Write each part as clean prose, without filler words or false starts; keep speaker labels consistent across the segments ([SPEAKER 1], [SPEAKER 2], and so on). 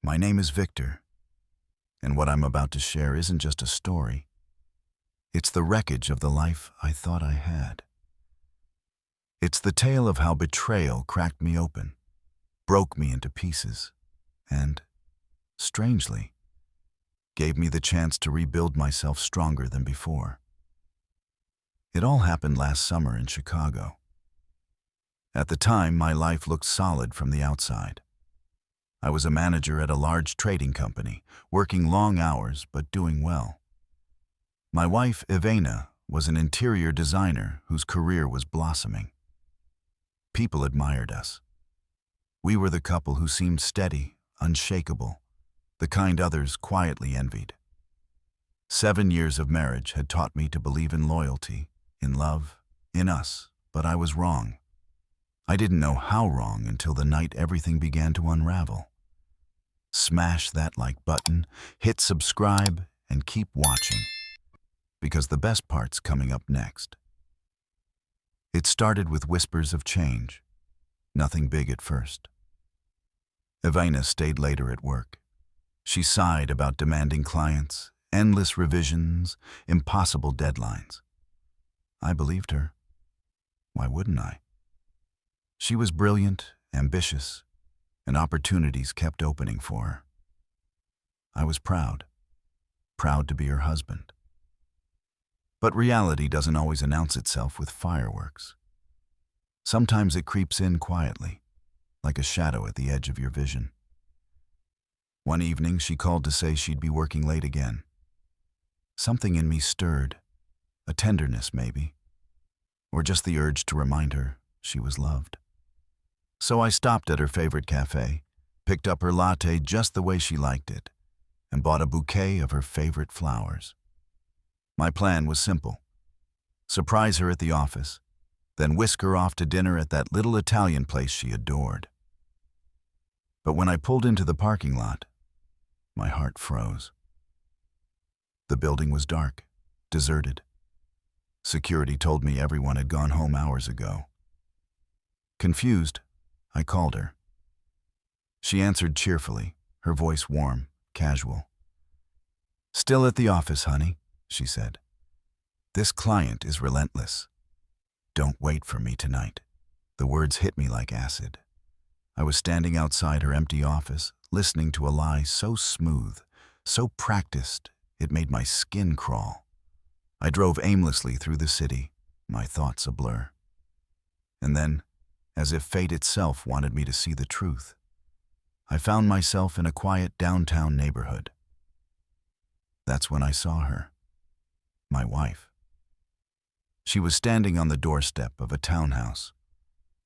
[SPEAKER 1] My name is Victor, and what I'm about to share isn't just a story. It's the wreckage of the life I thought I had. It's the tale of how betrayal cracked me open, broke me into pieces, and, strangely, gave me the chance to rebuild myself stronger than before. It all happened last summer in Chicago. At the time, my life looked solid from the outside. I was a manager at a large trading company, working long hours but doing well. My wife, Ivana, was an interior designer whose career was blossoming. People admired us. We were the couple who seemed steady, unshakable, the kind others quietly envied. 7 years of marriage had taught me to believe in loyalty, in love, in us, but I was wrong. I didn't know how wrong until the night everything began to unravel. Smash that like button, hit subscribe, and keep watching, because the best part's coming up next. It started with whispers of change, nothing big at first. Ivana stayed later at work. She sighed about demanding clients, endless revisions, impossible deadlines. I believed her. Why wouldn't I? She was brilliant, ambitious, and opportunities kept opening for her. I was proud to be her husband. But reality doesn't always announce itself with fireworks. Sometimes it creeps in quietly, like a shadow at the edge of your vision. One evening, she called to say she'd be working late again. Something in me stirred, a tenderness maybe, or just the urge to remind her she was loved. So I stopped at her favorite cafe, picked up her latte just the way she liked it, and bought a bouquet of her favorite flowers. My plan was simple: surprise her at the office, then whisk her off to dinner at that little Italian place she adored. But when I pulled into the parking lot, my heart froze. The building was dark, deserted. Security told me everyone had gone home hours ago. Confused, I called her. She answered cheerfully, her voice warm, casual. "Still at the office, honey," she said. "This client is relentless. Don't wait for me tonight." The words hit me like acid. I was standing outside her empty office, listening to a lie so smooth, so practiced, it made my skin crawl. I drove aimlessly through the city, my thoughts a blur. And then, as if fate itself wanted me to see the truth, I found myself in a quiet downtown neighborhood. That's when I saw her, my wife. She was standing on the doorstep of a townhouse,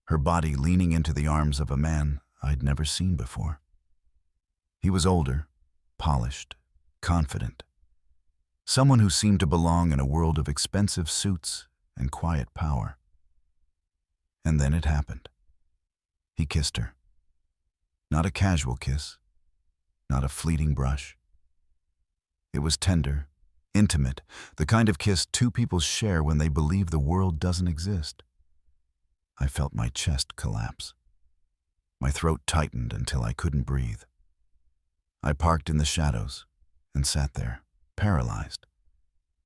[SPEAKER 1] her body leaning into the arms of a man I'd never seen before. He was older, polished, confident, someone who seemed to belong in a world of expensive suits and quiet power. And then it happened. He kissed her. Not a casual kiss, not a fleeting brush. It was tender, intimate, the kind of kiss two people share when they believe the world doesn't exist. I felt my chest collapse. My throat tightened until I couldn't breathe. I parked in the shadows and sat there, paralyzed,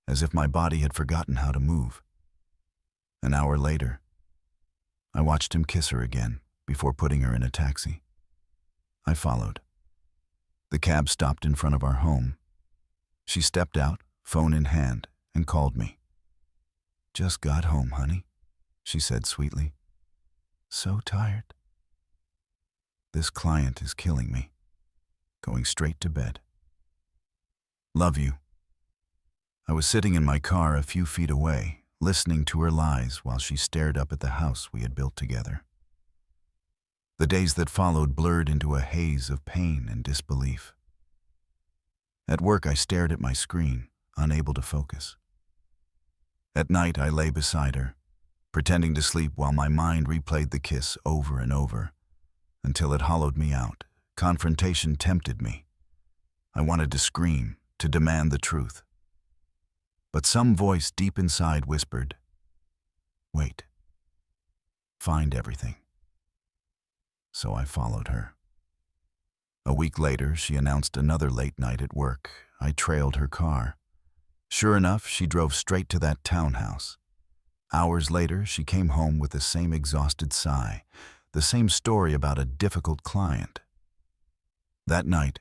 [SPEAKER 1] as if my body had forgotten how to move. An hour later, I watched him kiss her again before putting her in a taxi. I followed. The cab stopped in front of our home. She stepped out, phone in hand, and called me. "Just got home, honey," she said sweetly. "So tired." This client is killing me. Going straight to bed. Love you. I was sitting in my car a few feet away, listening to her lies while she stared up at the house we had built together. The days that followed blurred into a haze of pain and disbelief. At work, I stared at my screen, unable to focus. At night, I lay beside her, pretending to sleep while my mind replayed the kiss over and over, until it hollowed me out. Confrontation tempted me. I wanted to scream, to demand the truth. But some voice deep inside whispered, "Wait. Find everything." So I followed her. A week later, she announced another late night at work. I trailed her car. Sure enough, she drove straight to that townhouse. Hours later, she came home with the same exhausted sigh, the same story about a difficult client. That night,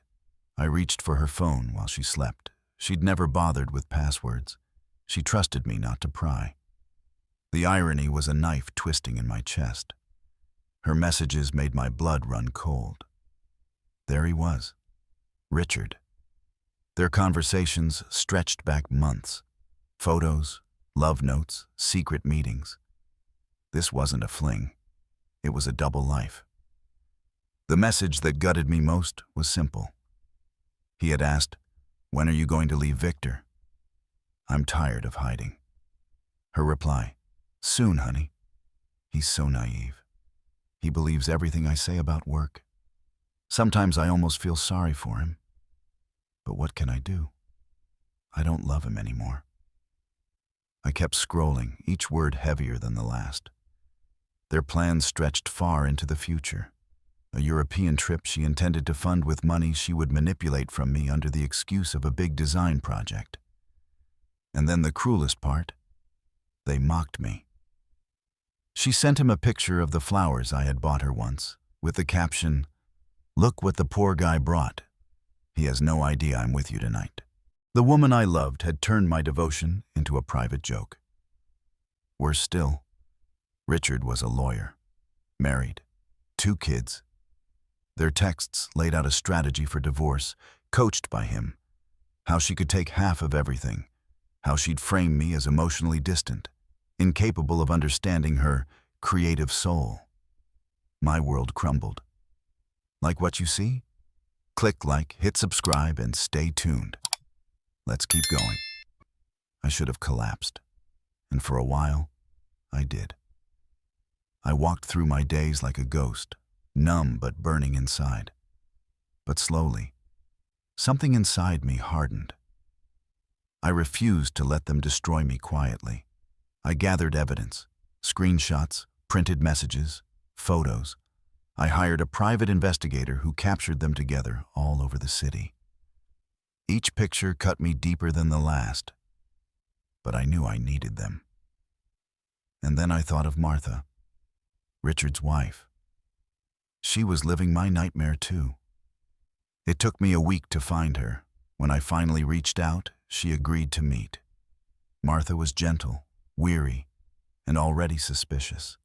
[SPEAKER 1] I reached for her phone while she slept. She'd never bothered with passwords. She trusted me not to pry. The irony was a knife twisting in my chest. Her messages made my blood run cold. There he was, Richard. Their conversations stretched back months. Photos, love notes, secret meetings. This wasn't a fling. It was a double life. The message that gutted me most was simple. He had asked, "When are you going to leave Victor?" "I'm tired of hiding." Her reply, "Soon, honey." He's so naive. He believes everything I say about work. Sometimes I almost feel sorry for him. But what can I do? I don't love him anymore. I kept scrolling, each word heavier than the last. Their plans stretched far into the future. A European trip she intended to fund with money she would manipulate from me under the excuse of a big design project. And then the cruelest part, they mocked me. She sent him a picture of the flowers I had bought her once, with the caption, "Look what the poor guy brought. He has no idea I'm with you tonight." The woman I loved had turned my devotion into a private joke. Worse still, Richard was a lawyer, married, 2 kids. Their texts laid out a strategy for divorce, coached by him. How she could take half of everything. How she'd frame me as emotionally distant, incapable of understanding her creative soul. My world crumbled. Like what you see? Click like, hit subscribe, and stay tuned. Let's keep going. I should have collapsed. And for a while, I did. I walked through my days like a ghost, numb but burning inside. But slowly, something inside me hardened. I refused to let them destroy me quietly. I gathered evidence, screenshots, printed messages, photos. I hired a private investigator who captured them together all over the city. Each picture cut me deeper than the last, but I knew I needed them. And then I thought of Martha, Richard's wife. She was living my nightmare too. It took me a week to find her. When I finally reached out, she agreed to meet. Martha was gentle, weary, and already suspicious.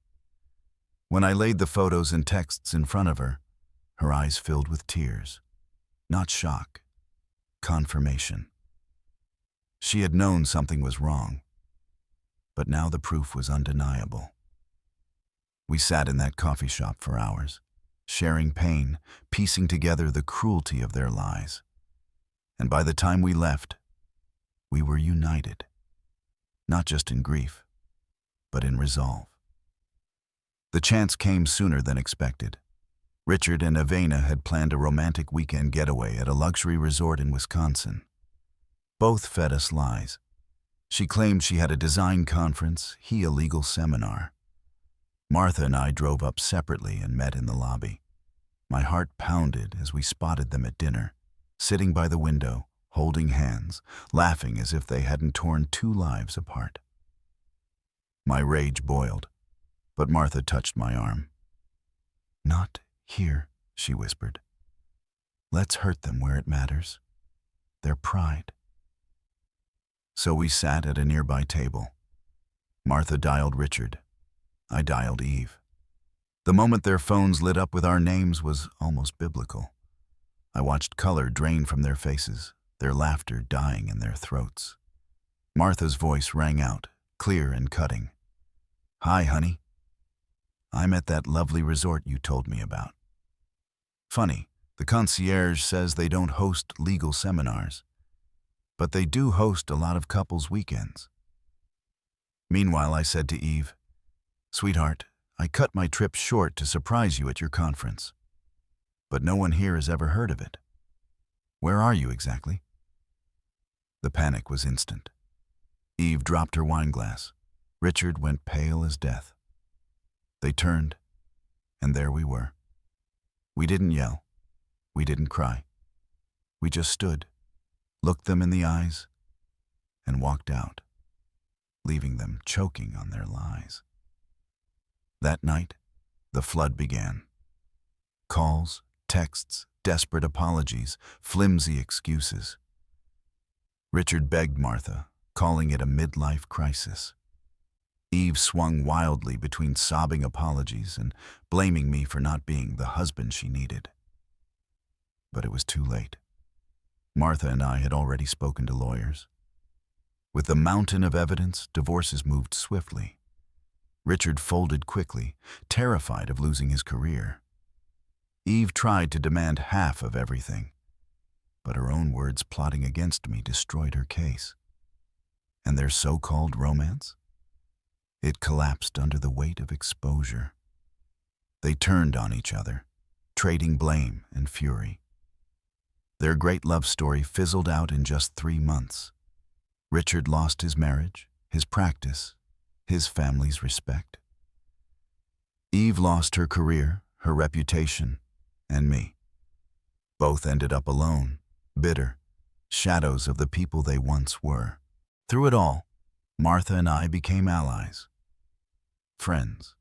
[SPEAKER 1] When I laid the photos and texts in front of her, her eyes filled with tears. Not shock, confirmation. She had known something was wrong, but now the proof was undeniable. We sat in that coffee shop for hours, sharing pain, piecing together the cruelty of their lies. And by the time we left, we were united, not just in grief, but in resolve. The chance came sooner than expected. Richard and Avena had planned a romantic weekend getaway at a luxury resort in Wisconsin. Both fed us lies. She claimed she had a design conference, he a legal seminar. Martha and I drove up separately and met in the lobby. My heart pounded as we spotted them at dinner, sitting by the window, holding hands, laughing as if they hadn't torn 2 lives apart. My rage boiled, but Martha touched my arm. "Not here," she whispered. "Let's hurt them where it matters. Their pride." So we sat at a nearby table. Martha dialed Richard. I dialed Eve. The moment their phones lit up with our names was almost biblical. I watched color drain from their faces, their laughter dying in their throats. Martha's voice rang out, clear and cutting. "Hi, honey. I'm at that lovely resort you told me about. Funny, the concierge says they don't host legal seminars, but they do host a lot of couples' weekends." Meanwhile, I said to Eve, "Sweetheart, I cut my trip short to surprise you at your conference. But no one here has ever heard of it. Where are you exactly?" The panic was instant. Eve dropped her wine glass. Richard went pale as death. They turned, and there we were. We didn't yell. We didn't cry. We just stood, looked them in the eyes, and walked out, leaving them choking on their lies. That night, the flood began. Calls, texts, desperate apologies, flimsy excuses. Richard begged Martha, calling it a midlife crisis. Eve swung wildly between sobbing apologies and blaming me for not being the husband she needed. But it was too late. Martha and I had already spoken to lawyers. With the mountain of evidence, divorces moved swiftly. Richard folded quickly, terrified of losing his career. Eve tried to demand half of everything, but her own words plotting against me destroyed her case. And their so-called romance? It collapsed under the weight of exposure. They turned on each other, trading blame and fury. Their great love story fizzled out in just 3 months. Richard lost his marriage, his practice, his family's respect. Eve lost her career, her reputation, and me. Both ended up alone, bitter, shadows of the people they once were. Through it all, Martha and I became allies. Friends.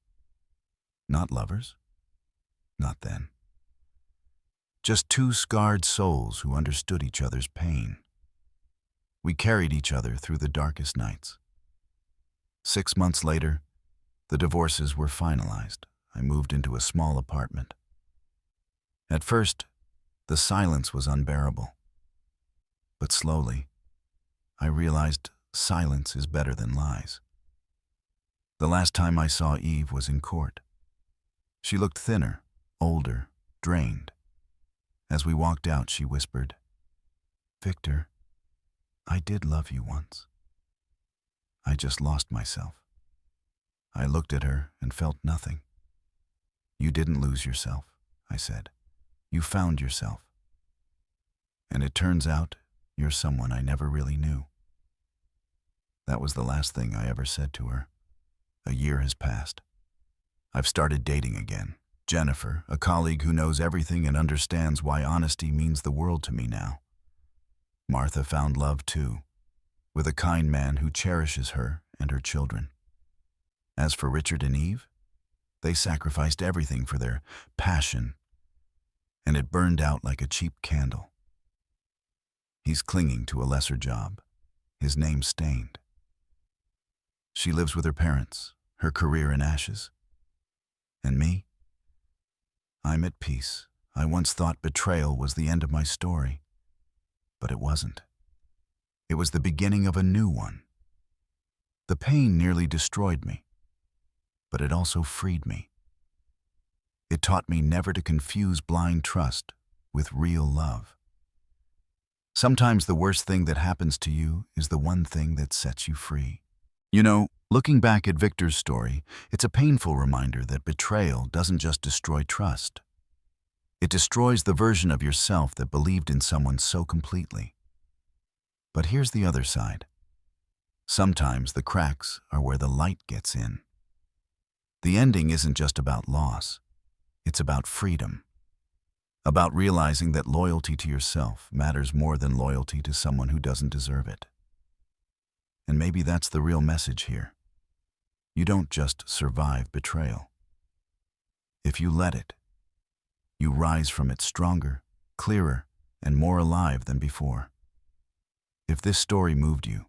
[SPEAKER 1] Not lovers. Not then. Just 2 scarred souls who understood each other's pain. We carried each other through the darkest nights. 6 months later, the divorces were finalized. I moved into a small apartment. At first, the silence was unbearable. But slowly, I realized silence is better than lies. The last time I saw Eve was in court. She looked thinner, older, drained. As we walked out, she whispered, "Victor, I did love you once. I just lost myself." I looked at her and felt nothing. "You didn't lose yourself," I said. "You found yourself. And it turns out you're someone I never really knew." That was the last thing I ever said to her. A year has passed. I've started dating again. Jennifer, a colleague who knows everything and understands why honesty means the world to me now. Martha found love too, with a kind man who cherishes her and her children. As for Richard and Eve, they sacrificed everything for their passion, and it burned out like a cheap candle. He's clinging to a lesser job, his name stained. She lives with her parents, her career in ashes. And me? I'm at peace. I once thought betrayal was the end of my story, but it wasn't. It was the beginning of a new one. The pain nearly destroyed me, but it also freed me. It taught me never to confuse blind trust with real love. Sometimes the worst thing that happens to you is the one thing that sets you free. You know, looking back at Victor's story, it's a painful reminder that betrayal doesn't just destroy trust. It destroys the version of yourself that believed in someone so completely. But here's the other side. Sometimes the cracks are where the light gets in. The ending isn't just about loss. It's about freedom. About realizing that loyalty to yourself matters more than loyalty to someone who doesn't deserve it. And maybe that's the real message here. You don't just survive betrayal. If you let it, you rise from it stronger, clearer, and more alive than before. If this story moved you,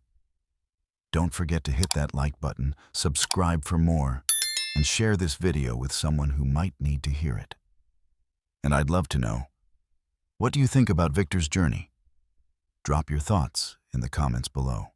[SPEAKER 1] don't forget to hit that like button, subscribe for more, and share this video with someone who might need to hear it. And I'd love to know, what do you think about Victor's journey? Drop your thoughts in the comments below.